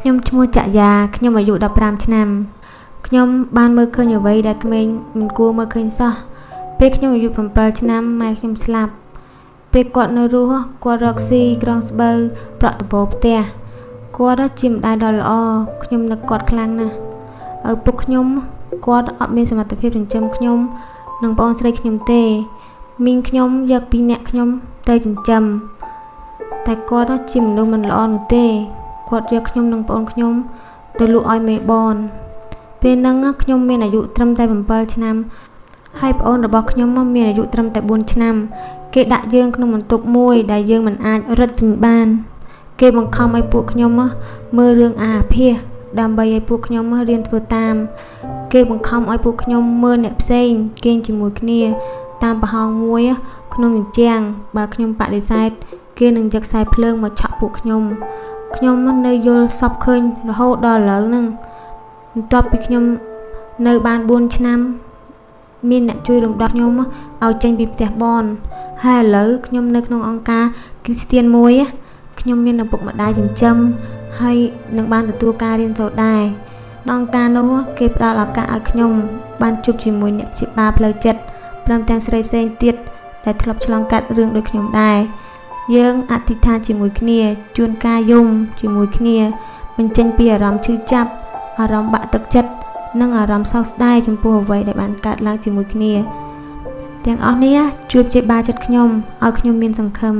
ខ្ញុំឈ្មោះចាក់យ៉ាខ្ញុំអាយុ15ឆ្នាំខ្ញុំបានមើលឃើញអ្វីដែលក្មេងមិនគួរមើលឃើញសោះពេលខ្ញុំអាយុ7ឆ្នាំម៉ែខ្ញុំស្លាប់ពេលគាត់នៅរស់គាត់រកស៊ីក្រងស្បូវប្រក់ដំបូលផ្ទះគាត់ជាម្ដាយដ៏ល្អខ្ញុំនឹកគាត់ខ្លាំងណាស់ឪពុកខ្ញុំគាត់អត់មានសមត្ថភាពចិញ្ចឹមខ្ញុំនិងបងស្រីខ្ញុំទេមីងខ្ញុំយកពីអ្នកខ្ញុំទៅចិញ្ចឹមតែគាត់ជាមនុស្សមិនល្អនោះទេគាត់យកខ្ញុំនិងបងខ្ញុំទៅលក់ឲ្យមេបនពេលហ្នឹងខ្ញុំមានអាយុត្រឹមតែ7ឆ្នាំហើយប្អូនរបស់ខ្ញុំមានអាយុត្រឹមតែ4ឆ្នាំគេដាក់យើងក្នុងបន្ទប់មួយដែលយើងមិនអាចរត់ចេញបានគេបង្ខំឲ្យពួកខ្ញុំមើលរឿងអាភាសដើម្បីឲ្យពួកខ្ញុំរៀនធ្វើតាមគេបង្ខំឲ្យពួកខ្ញុំមើលអ្នកផ្សេងគេងជាមួយគ្នាតាមប្រហោងមួយក្នុងជញ្ជាំងបើខ្ញុំបដិសេធគេនឹងយកខ្សែភ្លើងមកឆក់ពួកខ្ញុំនៅយល់សពឃើញរហូតដល់ឥឡូវហ្នឹងបន្ទាប់ពីខ្ញុំនៅបាន4ឆ្នាំមានអ្នកជួយរំដោះខ្ញុំឲ្យចេញពីផ្ទះបនហើយឥឡូវខ្ញុំនៅក្នុងអង្គការគ្រីស្ទៀនមួយខ្ញុំមានឪពុកម្ដាយចិញ្ចឹមហើយនឹងបានទទួលការរៀនសូត្រដែរអង្គការនោះគេផ្ដល់ឱកាសឲ្យខ្ញុំបានជួបជាមួយអ្នកព្យាបាលផ្លូវចិត្តព្រមទាំងស្រីផ្សេងទៀតដែលធ្លាប់ឆ្លងកាត់រឿងដូចខ្ញុំដែរយើងអធិដ្ឋានជាមួយគ្នាជួនកាលយំជាមួយគ្នាបញ្ចេញពីអារម្មណ៍ឈឺចាប់អារម្មណ៍បាក់ទឹកចិត្តនិងអារម្មណ៍សោកស្ដាយចំពោះអ្វីដែលបានកើតឡើងជាមួយគ្នាទាំងអស់នេះជួយព្យាបាលចិត្តខ្ញុំឲ្យខ្ញុំមានសង្ឃឹម